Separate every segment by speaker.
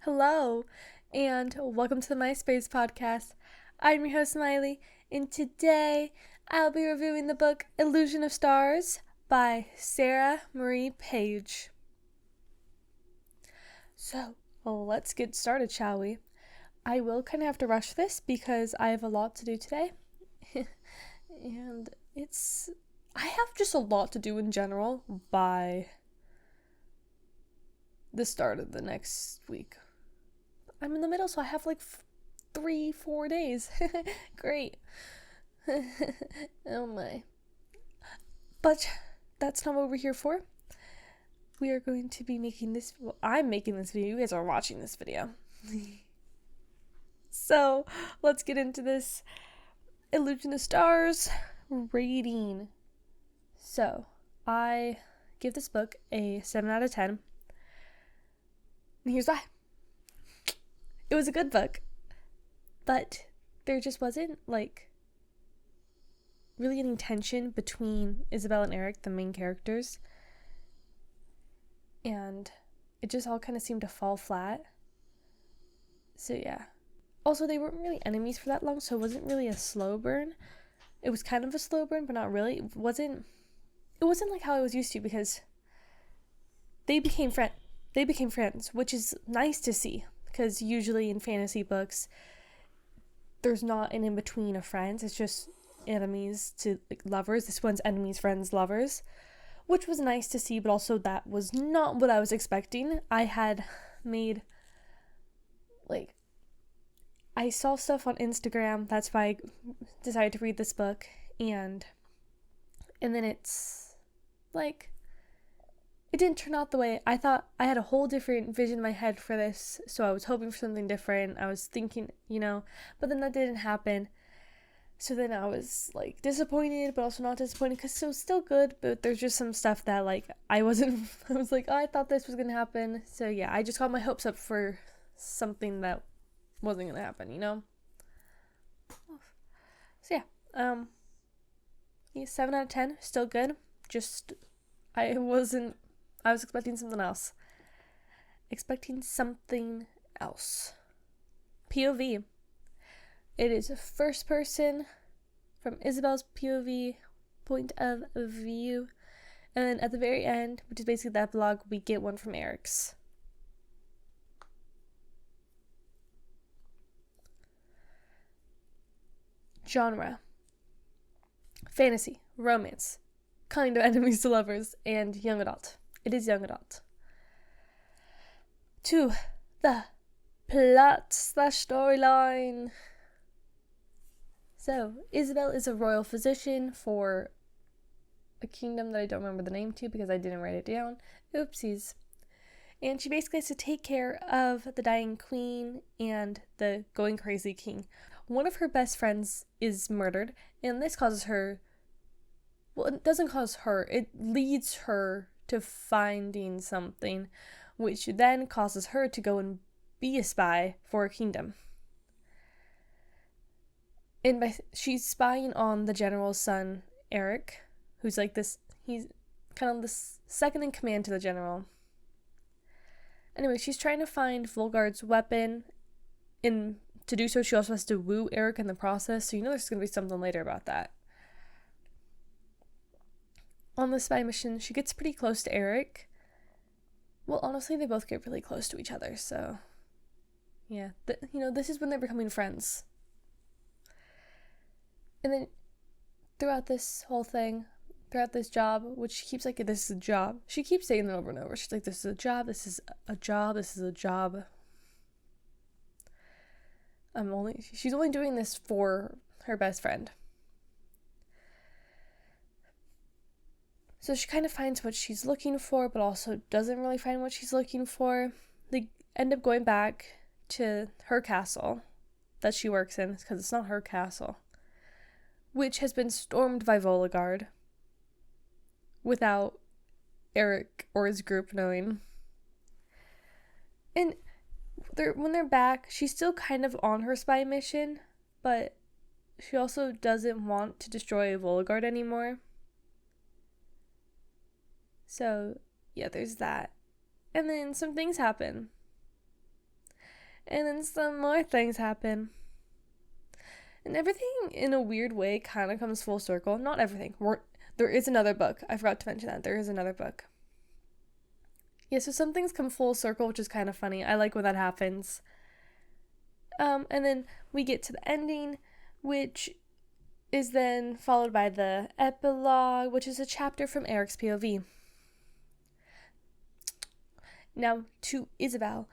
Speaker 1: Hello, and welcome to the MySpace podcast. I'm your host, Smiley, and today I'll be reviewing the book Illusion of Stars by Sarah Marie Page. So, let's get started, shall we? I will kind of have to rush this because I have a lot to do today. And I have just a lot to do in general by the start of the next week. I'm in the middle, so I have like 3-4 days. Great. Oh my. But that's not what we're here for. We are going to be I'm making this video. You guys are watching this video. So let's get into this Illusion of Stars rating. So I give this book a 7 out of 10. And here's why. It was a good book, but there just wasn't really any tension between Isabel and Eric, the main characters, and it just all kind of seemed to fall flat. So yeah. Also, they weren't really enemies for that long, so it wasn't really a slow burn. It was kind of a slow burn, but not really. It wasn't like how I was used to, because they became friends, which is nice to see. Because usually in fantasy books, there's not an in-between of friends. It's just enemies to lovers. This one's enemies, friends, lovers. Which was nice to see, but also that was not what I was expecting. I had made, I saw stuff on Instagram. That's why I decided to read this book. And then it's, it didn't turn out the way I thought. I had a whole different vision in my head for this, so I was hoping for something different. I was thinking, but then that didn't happen. So then I was, disappointed, but also not disappointed, because it was still good, but there's just some stuff that, I was like, oh, I thought this was going to happen. So, yeah, I just got my hopes up for something that wasn't going to happen, So, yeah, 7 out of 10, still good. Just, I was expecting something else. POV. It is first person from Isabel's POV, point of view. And then at the very end, which is basically the epilogue, we get one from Eric's. Genre: fantasy, romance, kind of enemies to lovers, and young adult. It is young adult. To the plot/storyline. So, Isabel is a royal physician for a kingdom that I don't remember the name to because I didn't write it down. Oopsies. And she basically has to take care of the dying queen and the going crazy king. One of her best friends is murdered, and this causes her... Well, it doesn't cause her. It leads her to finding something, which then causes her to go and be a spy for a kingdom. And she's spying on the general's son, Eric, who's he's kind of the second in command to the general. Anyway, she's trying to find Volgard's weapon. To do so, she also has to woo Eric in the process, so there's going to be something later about that. On the spy mission, she gets pretty close to Eric. Well, honestly, they both get really close to each other, so... Yeah, this is when they're becoming friends. And then, throughout this whole thing, throughout this job, which she keeps this is a job. She keeps saying it over and over. She's like, this is a job, this is a job, this is a job. She's only doing this for her best friend. So she kind of finds what she's looking for, but also doesn't really find what she's looking for. They end up going back to her castle that she works in, because it's not her castle, which has been stormed by Volgard without Eric or his group knowing. And when they're back, she's still kind of on her spy mission, but she also doesn't want to destroy Volgard anymore. So, yeah, there's that. And then some things happen. And then some more things happen. And everything, in a weird way, kind of comes full circle. Not everything. There is another book. I forgot to mention that. There is another book. Yeah, so some things come full circle, which is kind of funny. I like when that happens. And then we get to the ending, which is then followed by the epilogue, which is a chapter from Eric's POV. Now, to Isabel.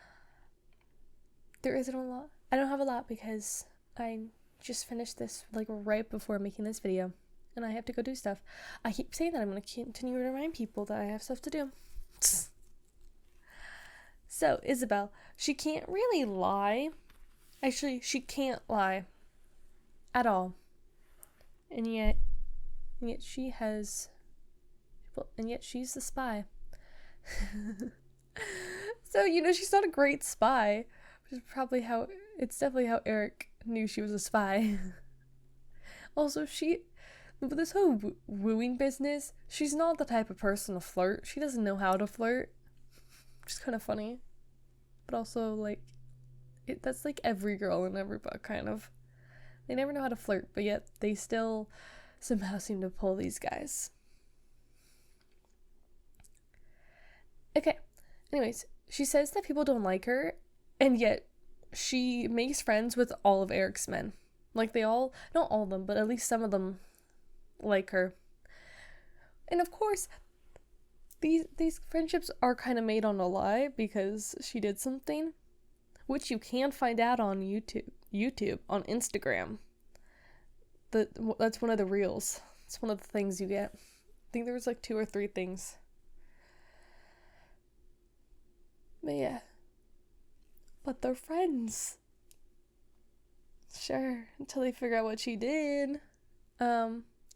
Speaker 1: There isn't a lot. I don't have a lot because I just finished this like right before making this video. And I have to go do stuff. I keep saying that I'm going to continue to remind people that I have stuff to do. So, Isabel, she can't really lie. Actually, she can't lie at all. And yet she has, and yet she's the spy. So, she's not a great spy, which is probably it's definitely how Eric knew she was a spy. Also, with this whole wooing business, she's not the type of person to flirt. She doesn't know how to flirt, which is kind of funny. But also, like, that's like every girl in every book, kind of. They never know how to flirt, but yet they still somehow seem to pull these guys. Okay, anyways, she says that people don't like her, and yet she makes friends with all of Eric's men. Like, they all, not all of them, but at least some of them like her. And of course, these friendships are kind of made on a lie because she did something, which you can find out on YouTube, on Instagram. That's one of the reels. It's one of the things you get. I think there was like 2 or 3 things. But yeah. But they're friends. Sure, until they figure out what she did.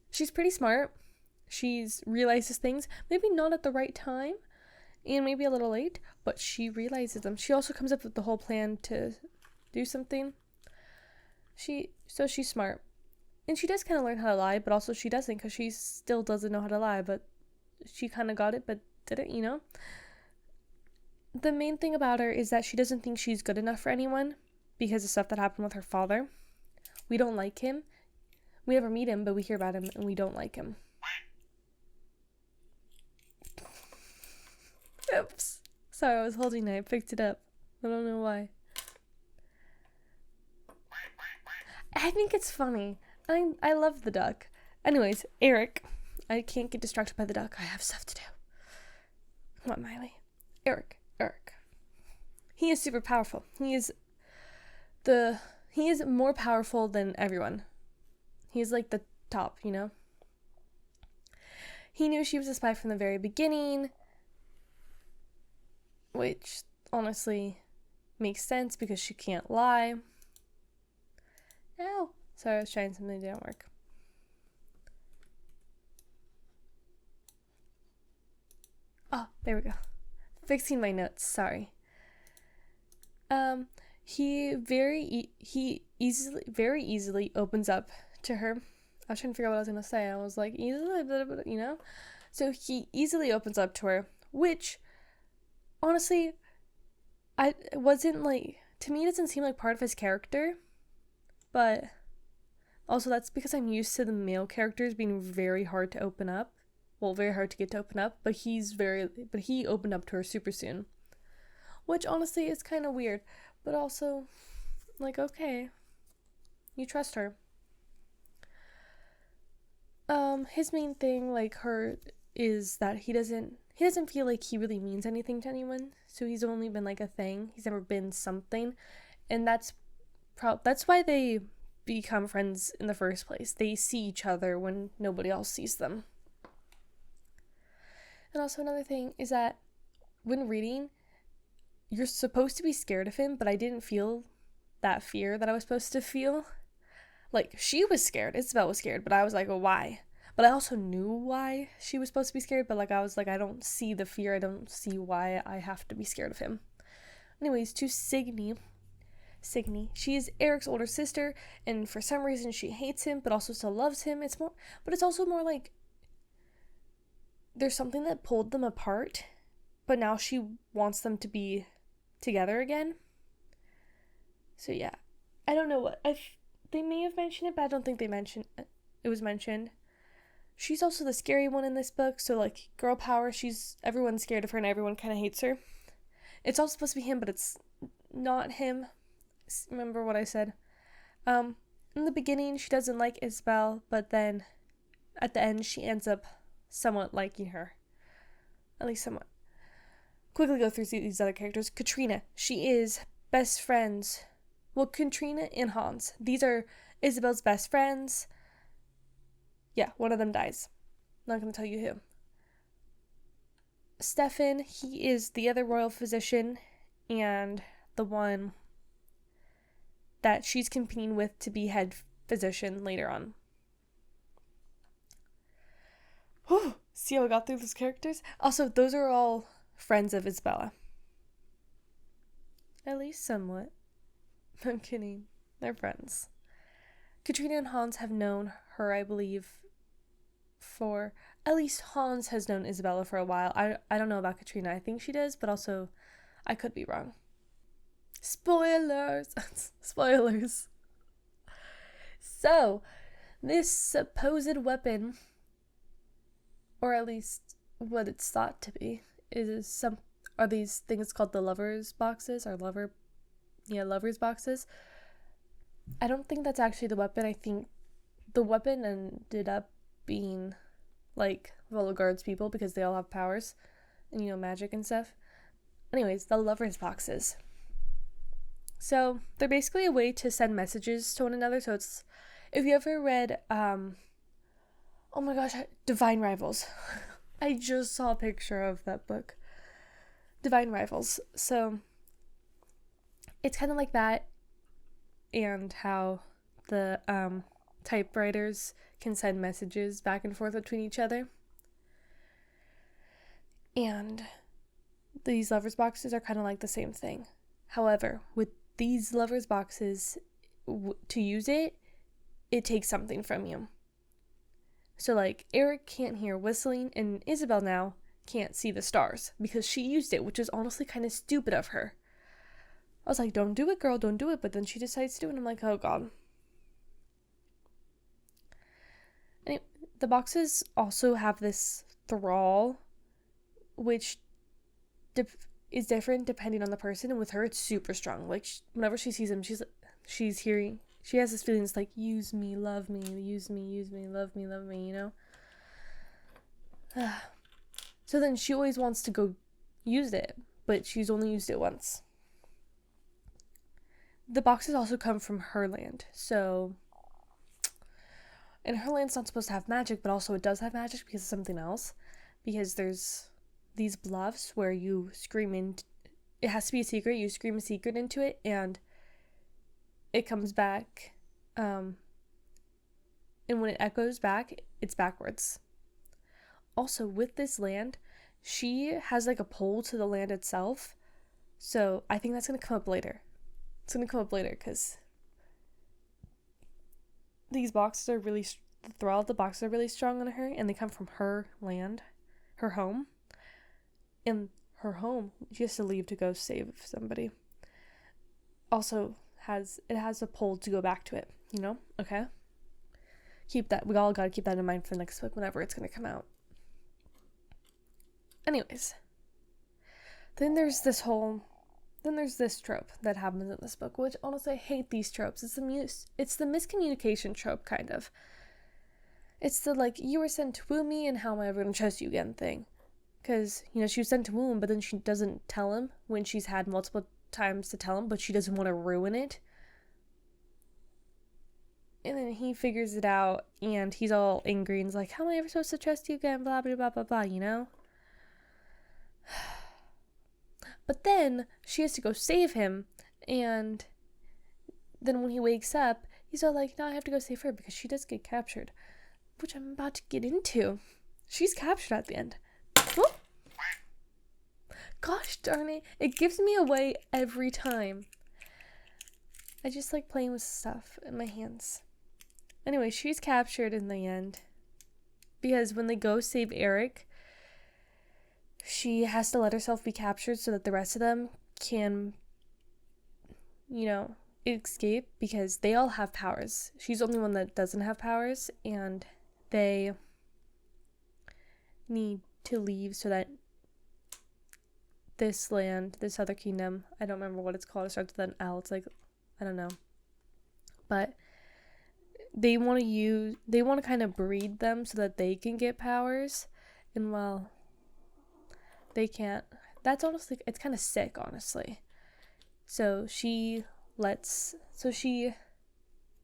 Speaker 1: She's pretty smart. She's realizes things, maybe not at the right time, and maybe a little late, but she realizes them. She also comes up with the whole plan to do something. So she's smart. And she does kind of learn how to lie, but also she doesn't, because she still doesn't know how to lie, but she kind of got it, but didn't, The main thing about her is that she doesn't think she's good enough for anyone because of stuff that happened with her father. We don't like him. We never meet him, but we hear about him, and we don't like him. Oops. Sorry, I was holding it. I picked it up. I don't know why. I think it's funny. I love the duck. Anyways, Eric. I can't get distracted by the duck. I have stuff to do. Come on, Miley. Eric. He is super powerful. He is more powerful than everyone. He's like the top, He knew she was a spy from the very beginning, which honestly makes sense because she can't lie. Ow. Sorry, I was trying something that didn't work. Oh, there we go. Fixing my notes, sorry. He very easily opens up to her. I was trying to figure out what I was going to say. I was like, easily, So he easily opens up to her, which, honestly, to me it doesn't seem like part of his character, but also that's because I'm used to the male characters being very hard to open up. Well, very hard to get to open up, but he opened up to her super soon. Which honestly is kind of weird, but also, like, okay, you trust her. His main thing, like her, is that he doesn't feel like he really means anything to anyone, so he's only been like a thing. He's never been something, and that's why they become friends in the first place. They see each other when nobody else sees them. And also another thing is that when reading, you're supposed to be scared of him, but I didn't feel that fear that I was supposed to feel. Like, she was scared. Isabel was scared, but I was like, oh, why? But I also knew why she was supposed to be scared, but, like, I was like, I don't see the fear. I don't see why I have to be scared of him. Anyways, to Signy. She is Eric's older sister, and for some reason she hates him, but also still loves him. It's also more like there's something that pulled them apart, but now she wants them to be together again. So yeah, I don't know what they may have mentioned it, but I don't think it was mentioned. She's also the scary one in this book, so like girl power, everyone's scared of her and everyone kind of hates her. It's all supposed to be him, but it's not him. Remember what I said? In the beginning, she doesn't like Isabel, but then at the end, she ends up somewhat liking her. At least somewhat. Quickly go through these other characters. Katrina, she is best friends. Well, Katrina and Hans. These are Isabel's best friends. Yeah, one of them dies. Not going to tell you who. Stefan, he is the other royal physician and the one that she's competing with to be head physician later on. Whew, see how I got through those characters? Also, those are all friends of Isabella. At least somewhat. I'm kidding. They're friends. Katrina and Hans have known her, I believe, for... At least Hans has known Isabella for a while. I don't know about Katrina. I think she does, but also I could be wrong. Spoilers! Spoilers. So, this supposed weapon, or at least what it's thought to be, are these things called the lovers boxes, or lovers boxes. I don't think that's actually the weapon. I think the weapon ended up being like Volgarde's people because they all have powers and magic and stuff. Anyways, the lovers boxes. So they're basically a way to send messages to one another. So it's, if you ever read oh my gosh, Divine Rivals. I just saw a picture of that book. Divine Rivals. So it's kind of like that, and how the typewriters can send messages back and forth between each other. And these lovers boxes are kind of like the same thing. However, with these lovers boxes, to use it takes something from you. So like Eric can't hear whistling, and Isabel now can't see the stars because she used it, which is honestly kind of stupid of her. I was like, don't do it, girl, don't do it. But then she decides to do it, and I'm like, oh god. And the boxes also have this thrall, which is different depending on the person. And with her, it's super strong. Like, whenever she sees him, she's hearing, she has this feeling, it's like, use me, love me, use me, love me, So then she always wants to go use it, but she's only used it once. The boxes also come from her land, so... And her land's not supposed to have magic, but also it does have magic because of something else. Because there's these bluffs where you scream in... It has to be a secret. You scream a secret into it, and it comes back. And when it echoes back, it's backwards. Also, with this land, she has like a pole to the land itself. So I think that's going to come up later. It's going to come up later because these boxes are really, the thrall of the boxes are really strong on her, and they come from her land, her home. And her home, she has to leave to go save somebody. Also has a pole to go back to it, Okay? We all gotta keep that in mind for the next book whenever it's gonna come out. Anyways. Then there's this trope that happens in this book, which honestly I hate these tropes. It's the miscommunication trope, kind of. It's the like, you were sent to woo me and how am I ever gonna trust you again thing. Because, she was sent to woo him, but then she doesn't tell him when she's had multiple times to tell him, but she doesn't want to ruin it. And then he figures it out, and he's all angry, and he's like, how am I ever supposed to trust you again, blah, blah, blah, blah, blah, But then she has to go save him, and then when he wakes up, he's all like, no, I have to go save her because she does get captured, which I'm about to get into. She's captured at the end. Oh. Gosh darn it, it gives me away every time. I just like playing with stuff in my hands. Anyway, she's captured in the end because when they go save Eric, she has to let herself be captured so that the rest of them can, escape because they all have powers. She's the only one that doesn't have powers, and they need to leave so that this land, this other kingdom, I don't remember what it's called, it starts with an L, it's like, I don't know, but they want to kind of breed them so that they can get powers, and well, they can't. That's honestly, it's kind of sick, honestly. So she lets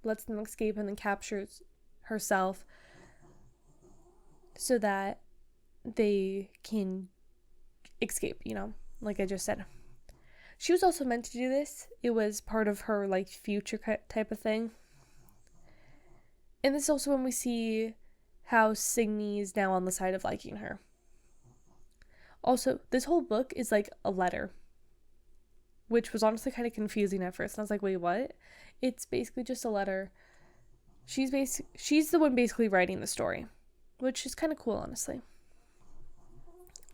Speaker 1: them escape and then captures herself so that they can escape, like I just said. She was also meant to do this. It was part of her, like, future type of thing. And this is also when we see how Signy is now on the side of liking her. Also, this whole book is like a letter, which was honestly kind of confusing at first. And I was like, wait, what? It's basically just a letter. She's the one basically writing the story, which is kind of cool, honestly.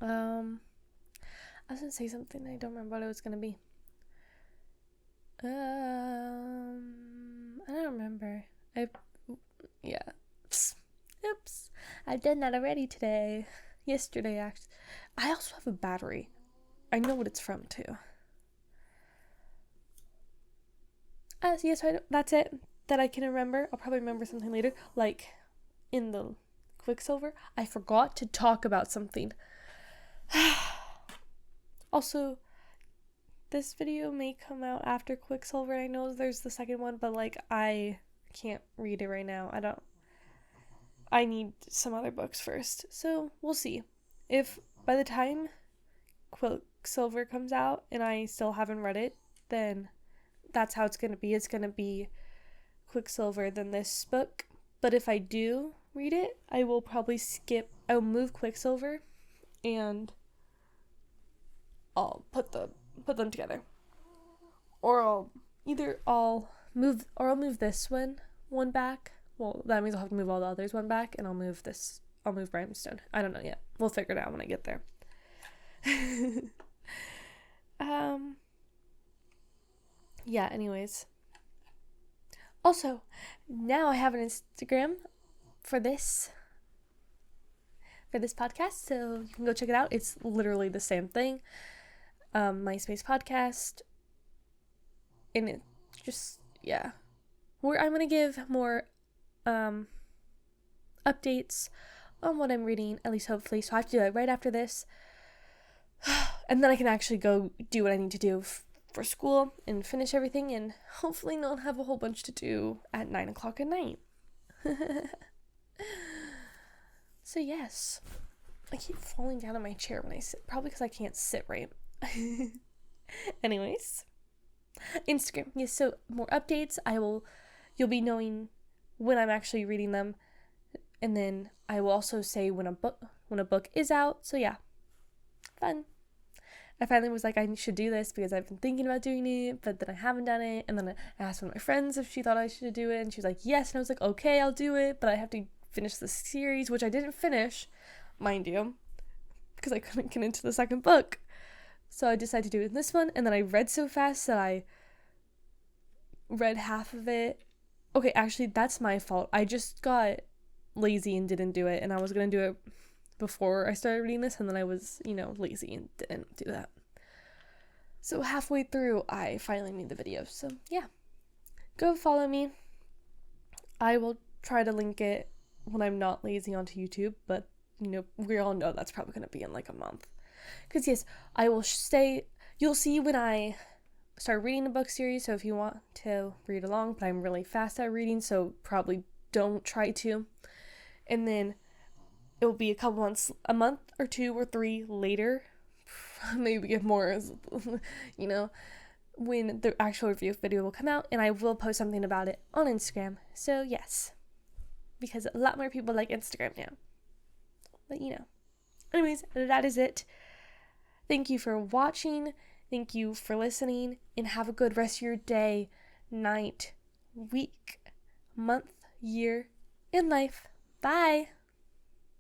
Speaker 1: I was gonna say something. I don't remember what it was gonna be. I don't remember. Oops. I've done that already today. Yesterday, actually. I also have a battery. I know what it's from, too. Yes, that's it that I can remember. I'll probably remember something later. Like, in the Quicksilver, I forgot to talk about something. Also, this video may come out after Quicksilver. I know there's the second one, but, like, I can't read it right now. I need some other books first. So, we'll see. If by the time Quicksilver comes out and I still haven't read it, then that's how it's going to be. It's going to be Quicksilver, then this book. But if I do read it, I will probably I'll move Quicksilver and I'll put them together. Or I'll move this one back. Well, that means I'll have to move all the others one back, and I'll move Brimstone. I don't know yet. We'll figure it out when I get there. Yeah, anyways. Also, now I have an Instagram for this podcast, so you can go check it out. It's literally the same thing. MySpace podcast. And it just, yeah. Where I'm going to give more updates on what I'm reading, at least hopefully. So I have to do that right after this. And then I can actually go do what I need to do for school and finish everything and hopefully not have a whole bunch to do at 9:00 at night. So yes. I keep falling down on my chair when I sit. Probably because I can't sit right. Anyways. Instagram. Yes, so more updates. You'll be knowing when I'm actually reading them, and then I will also say when a book is out. So yeah, fun. I finally was like, I should do this because I've been thinking about doing it, but then I haven't done it. And then I asked one of my friends if she thought I should do it, and she was like, yes. And I was like, okay, I'll do it, but I have to finish the series, which I didn't finish, mind you, because I couldn't get into the second book. So I decided to do it in this one, and then I read so fast that I read half of it. Okay, actually, that's my fault. I just got lazy and didn't do it, and I was going to do it before I started reading this, and then I was, lazy and didn't do that. So halfway through, I finally made the video. So, yeah. Go follow me. I will try to link it when I'm not lazy onto YouTube, but, we all know that's probably going to be in, like, a month. Because, yes, I will you'll see when I start reading a book series, so if you want to read along, but I'm really fast at reading, so probably don't try to. And then it will be a month or 2 or 3 later, maybe get more, when the actual review video will come out, and I will post something about it on Instagram. So yes, because a lot more people like Instagram now. But anyways, that is it. Thank you for watching. Thank you for listening, and have a good rest of your day, night, week, month, year, and life. Bye.